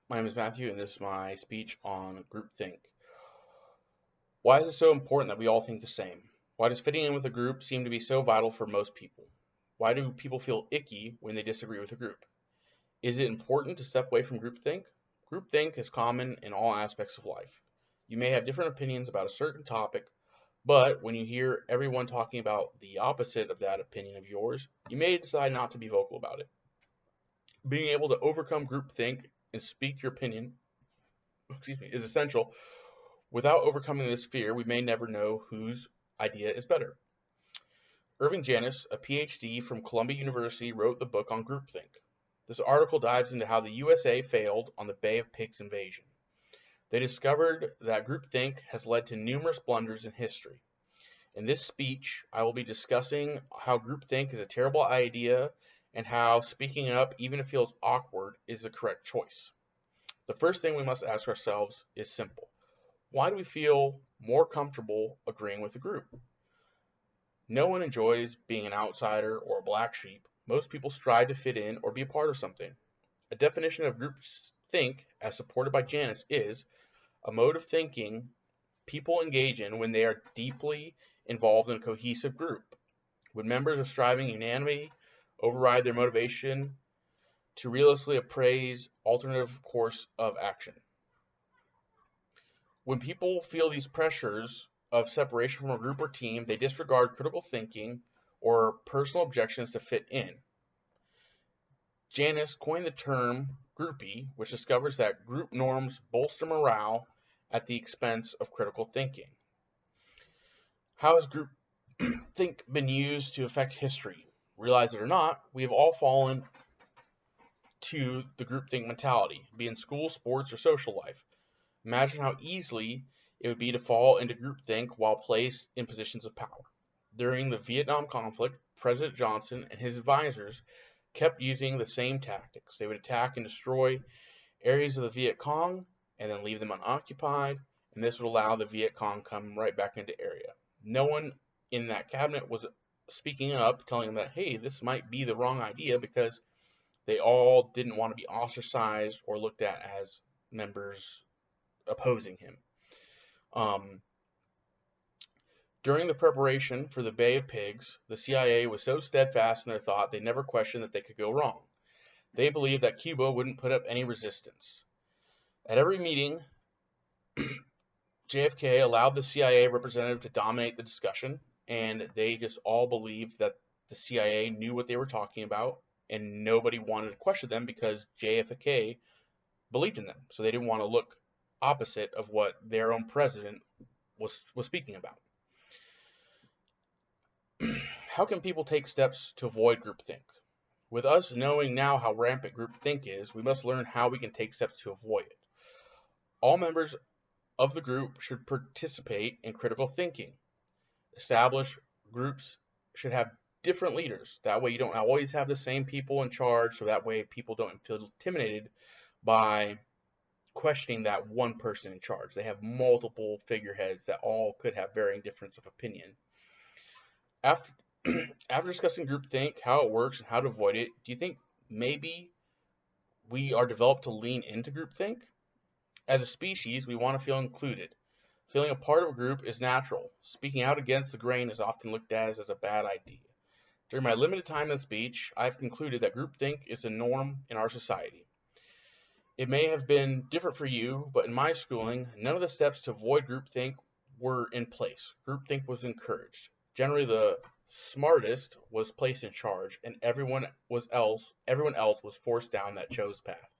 My name is Matthew, and this is my speech on groupthink. Why is it so important that we all think the same? Why does fitting in with a group seem to be so vital for most people? Why do people feel icky when they disagree with a group? Is it important to step away from groupthink? Groupthink is common in all aspects of life. You may have different opinions about a certain topic, but when you hear everyone talking about the opposite of that opinion of yours, you may decide not to be vocal about it. Being able to overcome groupthink and speak your opinion, is essential. Without overcoming this fear, we may never know whose idea is better. Irving Janis, a PhD from Columbia University, wrote the book on groupthink. This article dives into how the USA failed on the Bay of Pigs invasion. They discovered that groupthink has led to numerous blunders in history. In this speech, I will be discussing how groupthink is a terrible idea and how speaking up, even if it feels awkward, is the correct choice. The first thing we must ask ourselves is simple. Why do we feel more comfortable agreeing with a group? No one enjoys being an outsider or a black sheep. Most people strive to fit in or be a part of something. A definition of groupthink, as supported by Janis, is a mode of thinking people engage in when they are deeply involved in a cohesive group. When members are striving unanimity override their motivation to realistically appraise alternative course of action. When people feel these pressures of separation from a group or team, they disregard critical thinking or personal objections to fit in. Janis coined the term groupie, which discovers that group norms bolster morale at the expense of critical thinking. How has group think been used to affect history? Realize it or not, we have all fallen to the groupthink mentality, be in school, sports, or social life. Imagine how easily it would be to fall into groupthink while placed in positions of power. During the Vietnam conflict, President Johnson and his advisors kept using the same tactics. They would attack and destroy areas of the Viet Cong and then leave them unoccupied, and this would allow the Viet Cong come right back into area. No one in that cabinet was speaking up, telling them that, hey, this might be the wrong idea because they all didn't want to be ostracized or looked at as members opposing him. Um, During the preparation for the Bay of Pigs, the CIA was so steadfast in their thought they never questioned that they could go wrong. They believed that Cuba wouldn't put up any resistance. At every meeting, JFK allowed the CIA representative to dominate the discussion, and they just all believed that the CIA knew what they were talking about, and nobody wanted to question them because JFK believed in them. So they didn't want to look opposite of what their own president was speaking about. How can people take steps to avoid groupthink? With us knowing now how rampant groupthink is, we must learn how we can take steps to avoid it. All members of the group should participate in critical thinking. Established groups should have different leaders. That way you don't always have the same people in charge, so that way people don't feel intimidated by questioning that one person in charge. They have multiple figureheads that all could have varying difference of opinion. After after discussing groupthink, how it works, and how to avoid it, do you think maybe we are developed to lean into groupthink? As a species, we want to feel included. Feeling a part of a group is natural. Speaking out against the grain is often looked at as a bad idea. During my limited time in speech, I've concluded that groupthink is the norm in our society. It may have been different for you, but in my schooling, none of the steps to avoid groupthink were in place. Groupthink was encouraged. Generally, the smartest was placed in charge, and everyone else was forced down that chose path.